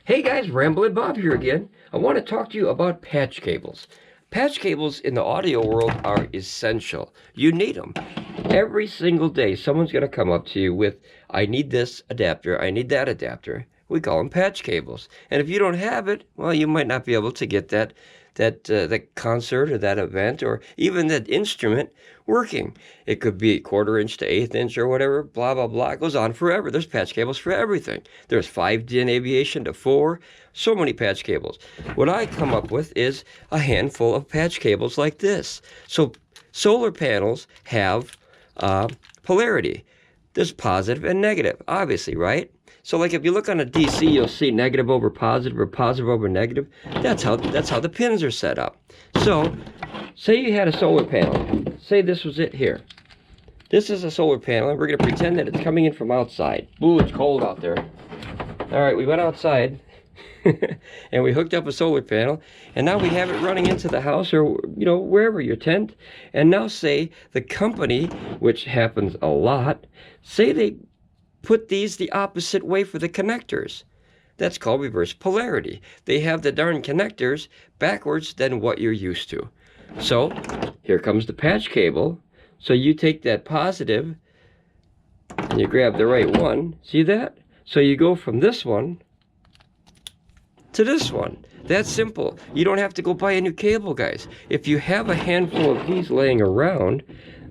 Hey guys, Ramblin Bob here again. I want to talk to you about patch cables. Patch cables in the audio world are essential. You need them. Every single day, someone's going to come up to you with, I need this adapter, I need that adapter. We call them patch cables. And if you don't have it, well, you might not be able to get that concert or that event or even that instrument working. It could be 1/4 inch to 1/8 inch or whatever, blah, blah, blah. It goes on forever. There's patch cables for everything. There's 5 in aviation to 4, so many patch cables. What I come up with is a handful of patch cables like this. So solar panels have polarity. There's positive and negative, obviously, right? So like if you look on a DC, you'll see negative over positive or positive over negative. That's how the pins are set up. So say you had a solar panel. Say this was it here. This is a solar panel, and we're going to pretend that it's coming in from outside. Ooh, it's cold out there. All right, we went outside and we hooked up a solar panel, and now we have it running into the house or, you know, wherever, your tent. And now say the company, which happens a lot, say they put these the opposite way for the connectors. That's called reverse polarity. They have the darn connectors backwards than what you're used to. So here comes the patch cable. So you take that positive and you grab the right one. See that? So you go from this one to this one. That's simple. You don't have to go buy a new cable, guys. If you have a handful of these laying around,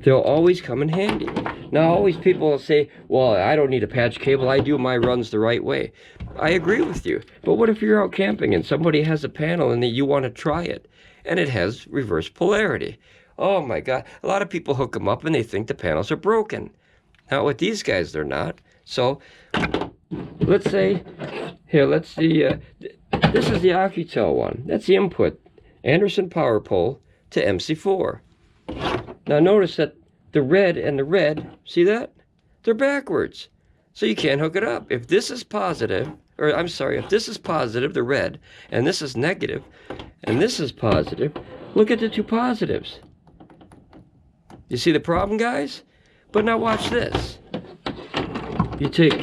they'll always come in handy. Now, always people will say, well, I don't need a patch cable. I do my runs the right way. I agree with you. But what if you're out camping and somebody has a panel and you want to try it and it has reverse polarity? Oh my God. A lot of people hook them up and they think the panels are broken. Now, with these guys, they're not. So let's say, here, let's see. This is the ACOUCOU one. That's the input. Anderson power pole to MC4. Now notice that the red and the red, see that? They're backwards. So you can't hook it up. If this is positive, or I'm sorry, if this is positive, the red, and this is negative, and this is positive, look at the two positives. You see the problem, guys? But now watch this. You take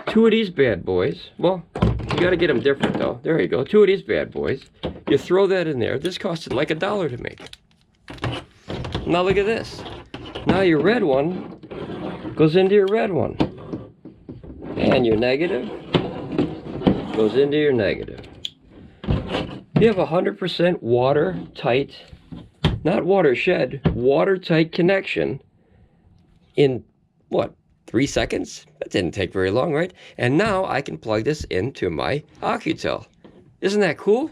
2 of these bad boys. Well, you got to get them different, though. There you go. 2 of these bad boys. You throw that in there. This costed like $1 to make. Now look at this. Now your red one goes into your red one. And your negative goes into your negative. You have 100% watertight, not watershed, watertight connection in, what, 3 seconds? That didn't take very long, right? And now I can plug this into my ACOUCOU. Isn't that cool?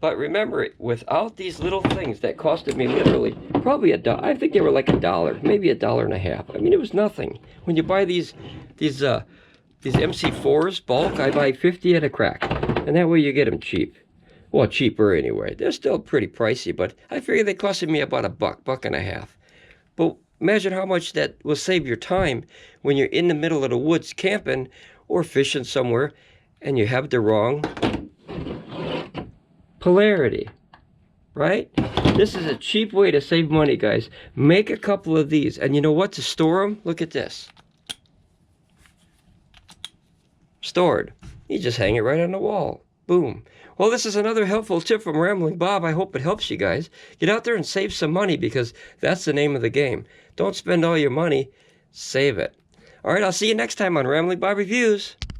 But remember, without these little things that costed me literally probably $1, I think they were like $1, maybe $1.50. I mean, it was nothing. When you buy these MC4s bulk, I buy 50 at a crack, and that way you get them cheap. Well, cheaper anyway. They're still pretty pricey, but I figure they costed me about $1.50. But imagine how much that will save your time when you're in the middle of the woods camping or fishing somewhere, and you have the wrong polarity, right? This is a cheap way to save money, guys. Make a couple of these, and you know what? To store them, look at this. Stored. You just hang it right on the wall. Boom. Well, this is another helpful tip from Ramblin Bob. I hope it helps you guys. Get out there and save some money, because that's the name of the game. Don't spend all your money. Save it. All right, I'll see you next time on Ramblin Bob Reviews.